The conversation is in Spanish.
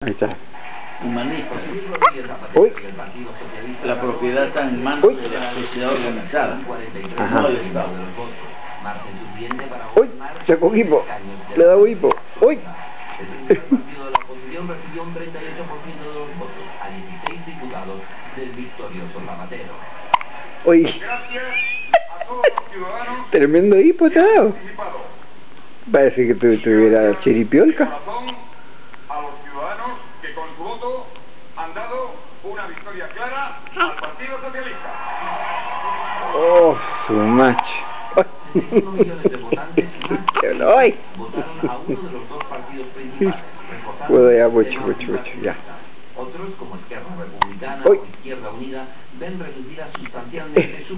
Ahí está. Humanista. Uy. La propiedad está en manos de la sociedad organizada, Ajá. no del Estado. Uy, sacó hipo. Le da hipo. Uy. El partido de la oposición recibió un 38% de los votos a 16 diputados del victorioso Zapatero. Uy. Gracias a todos los ciudadanos Tremendo hipo te ha dado. participado. Parece que tuviera chiripiolca. Razón a los ciudadanos que con su voto han dado una victoria clara al Partido Socialista. Oh, su macho. 1 millones de votantes más ¡Ay! votaron a uno de los dos partidos principales. Puedo ya, mucho, ya. Otros, como Esquerra Republicana Uy. o Izquierda Unida, ven reducida sustancialmente su